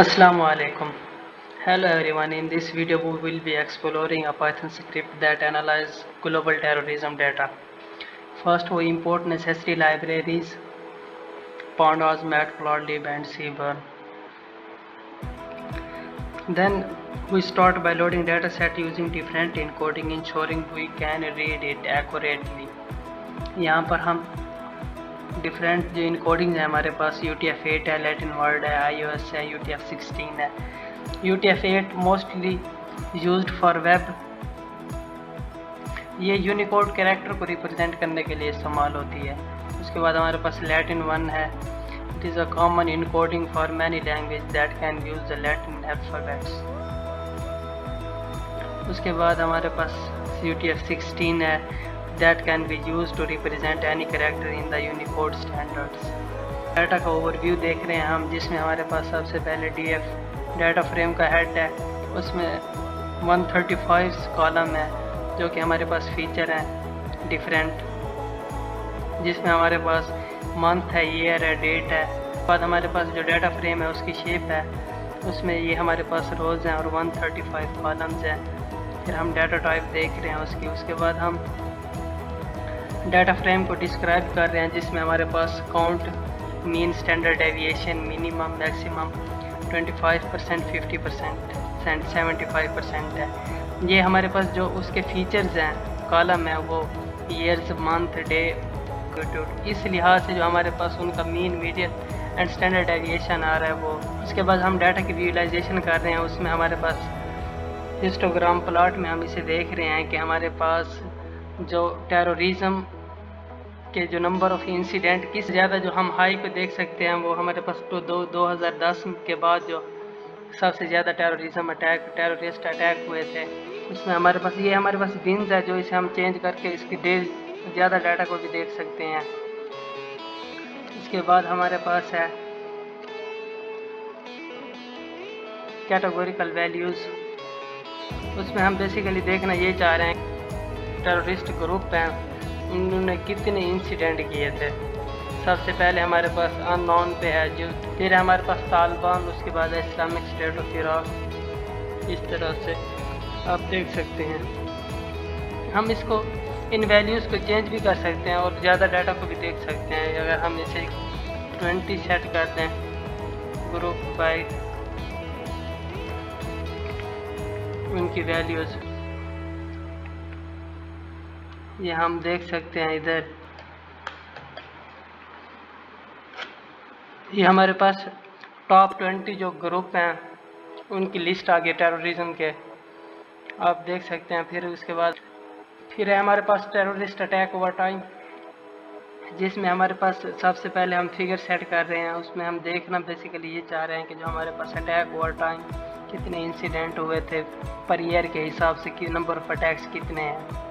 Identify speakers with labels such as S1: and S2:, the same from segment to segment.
S1: Assalamu alaikum. Hello everyone. In this video we will be exploring a Python script that analyzes global terrorism data. First we import necessary libraries pandas, matplotlib and seaborn. Then we start by loading dataset using different encoding, ensuring we can read it accurately. यहाँ पर हम different जो encoding है हमारे पास UTF-8 है, Latin word है, iOS है, UTF-16 है। UTF-8 mostly used for web, ये यूनिकोड कैरेक्टर को रिप्रेजेंट करने के लिए इस्तेमाल होती है। उसके बाद हमारे पास लैटिन 1 है, it is a common encoding for many language that can use the Latin alphabets. उसके बाद हमारे पास UTF-16 है, that can be used to represent any character in the Unicode standards। Data का ओवरव्यू देख रहे हैं हम, जिसमें हमारे पास सबसे पहले DF डाटा फ्रेम का हेड है, उसमें 135 कॉलम है जो कि हमारे पास फीचर हैं डिफरेंट, जिसमें हमारे पास मंथ है, ईयर है, डेट है। बाद हमारे पास जो डाटा फ्रेम है उसकी शेप है, उसमें ये हमारे पास रोज़ हैं और 135 कॉलम्स हैं। फिर हम डाटा टाइप देख रहे हैं उसकी। उसके बाद हम डाटा फ्रेम को डिस्क्राइब कर रहे हैं, जिसमें हमारे पास count, mean, standard deviation, minimum, maximum 25%, 50% and 75% है। ये हमारे पास जो उसके फीचर्स हैं कॉलम है वो ईयर्स, मंथ, डे, इस लिहाज से जो हमारे पास उनका mean, median and standard deviation आ रहा है वो। उसके बाद हम डाटा की विजुअलाइजेशन कर रहे हैं, उसमें हमारे पास हिस्टोग्राम प्लॉट में हम इसे देख रहे हैं कि हमारे पास जो टेररिज्म के जो नंबर ऑफ़ इंसिडेंट किस ज़्यादा जो हम हाई पे देख सकते हैं, वो हमारे पास तो 2010 के बाद जो सबसे ज़्यादा टेररिस्ट अटैक हुए थे, उसमें हमारे पास बिन्स है, जो इसे हम चेंज करके इसकी ज़्यादा डाटा को भी देख सकते हैं। इसके बाद हमारे पास है कैटेगोरिकल वैल्यूज़, उसमें हम बेसिकली देखना ये चाह रहे हैं टेररिस्ट ग्रुप हैं उन्होंने कितने इंसिडेंट किए थे। सबसे पहले हमारे पास अननोन पे है जो, फिर हमारे पास तालिबान, उसके बाद इस्लामिक स्टेट ऑफ इराक। इस तरह से आप देख सकते हैं। हम इसको इन वैल्यूज़ को चेंज भी कर सकते हैं और ज़्यादा डाटा को भी देख सकते हैं। अगर हम इसे 20 सेट कर दें ग्रुप बाय उनकी वैल्यूज़, ये हम देख सकते हैं। इधर ये हमारे पास टॉप 20 जो ग्रुप हैं उनकी लिस्ट आ गई टेररिज्म के, आप देख सकते हैं। फिर उसके बाद फिर है हमारे पास टेररिस्ट अटैक ओवर टाइम, जिसमें हमारे पास सबसे पहले हम फिगर सेट कर रहे हैं। उसमें हम देखना बेसिकली ये चाह रहे हैं कि जो हमारे पास अटैक ओवर टाइम कितने इंसिडेंट हुए थे पर ईयर के हिसाब से, कि नंबर ऑफ अटैक्स कितने हैं।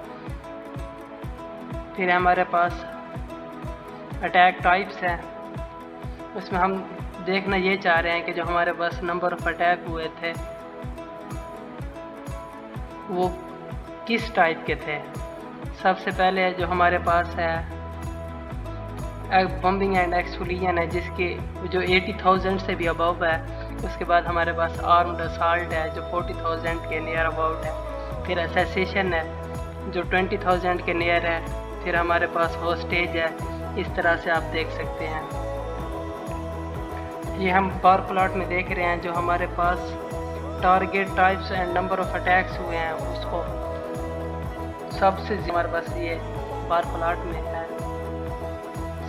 S1: फिर हमारे पास अटैक टाइप्स हैं, उसमें हम देखना ये चाह रहे हैं कि जो हमारे पास नंबर ऑफ अटैक हुए थे वो किस टाइप के थे। सबसे पहले जो हमारे पास है बम्बिंग एंड एक्सफोलिएशन है, जिसकी जो 80,000 से भी अबव है। उसके बाद हमारे पास आर्म्ड असॉल्ट है जो 40,000 के नियर अबाउट है। फिर असैसिनेशन है जो 20,000 के नियर है। फिर हमारे पास होस्टेज है। इस तरह से आप देख सकते हैं। ये हम बार प्लॉट में देख रहे हैं, जो हमारे पास target types and number of attacks हुए हैं उसको सबसे हमारे पास ये बार प्लॉट में है।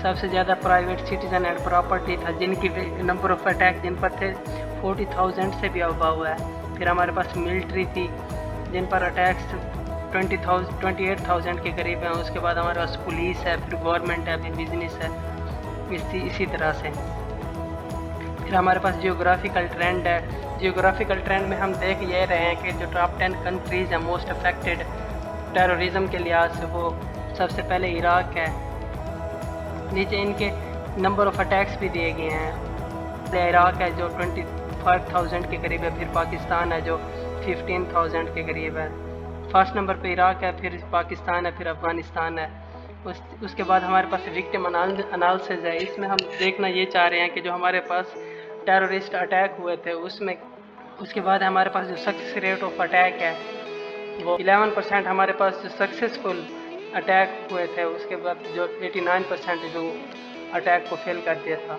S1: सबसे ज़्यादा प्राइवेट सिटीजन एंड प्रॉपर्टी था, जिनकी नंबर ऑफ अटैक जिन पर थे 40,000 से भी अबव है। फिर हमारे पास मिलिट्री थी जिन पर अटैक्स 28,000 के करीब हैं। उसके बाद हमारे पास पुलिस है, फिर गवर्नमेंट है, फिर बिजनेस है, इसी तरह से। फिर हमारे पास जियोग्राफिकल ट्रेंड है। जियोग्राफिकल ट्रेंड में हम देख ये रहे हैं कि जो टॉप 10 कंट्रीज़ हैं मोस्ट अफेक्टेड टेररिज्म के लिहाज से, वो सबसे पहले इराक है। नीचे इनके नंबर ऑफ़ अटैक्स भी दिए गए हैं। इराक है जो 25,000 के करीब है। फिर पाकिस्तान है जो 15,000 के करीब है। फर्स्ट नंबर पे इराक है, फिर पाकिस्तान है, फिर अफ़गानिस्तान है। उसके बाद हमारे पास विक्टिम एनालिसिस है। इसमें हम देखना ये चाह रहे हैं कि जो हमारे पास टेररिस्ट अटैक हुए थे उसमें। उसके बाद हमारे पास जो सक्सेस रेट ऑफ अटैक है वो 11% हमारे पास जो सक्सेसफुल अटैक हुए थे, उसके बाद जो 89% जो अटैक को फेल कर दिया था।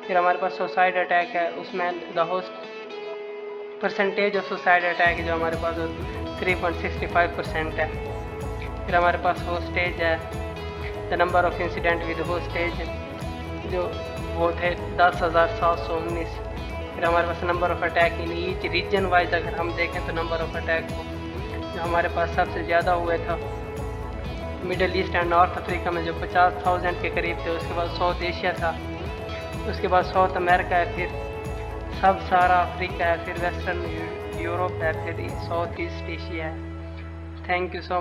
S1: फिर हमारे पास सुसाइड अटैक है, उसमें the host percentage of suicide attack जो हमारे पास 3.65% है। फिर हमारे पास होस्टेज है, the number of incident with hostage जो वो थे 10,719। फिर हमारे पास number of attack in each region wise अगर हम देखें तो नंबर ऑफ अटैक को जो हमारे पास सबसे ज़्यादा हुए था middle east and north Africa में जो 50,000 के करीब थे। उसके बाद साउथ एशिया था, उसके बाद साउथ अमेरिका है, फिर सब सारा अफ्रीका है, फिर वेस्टर्न यूरोप है, फिर साउथ ईस्ट एशिया है। Thank you so much.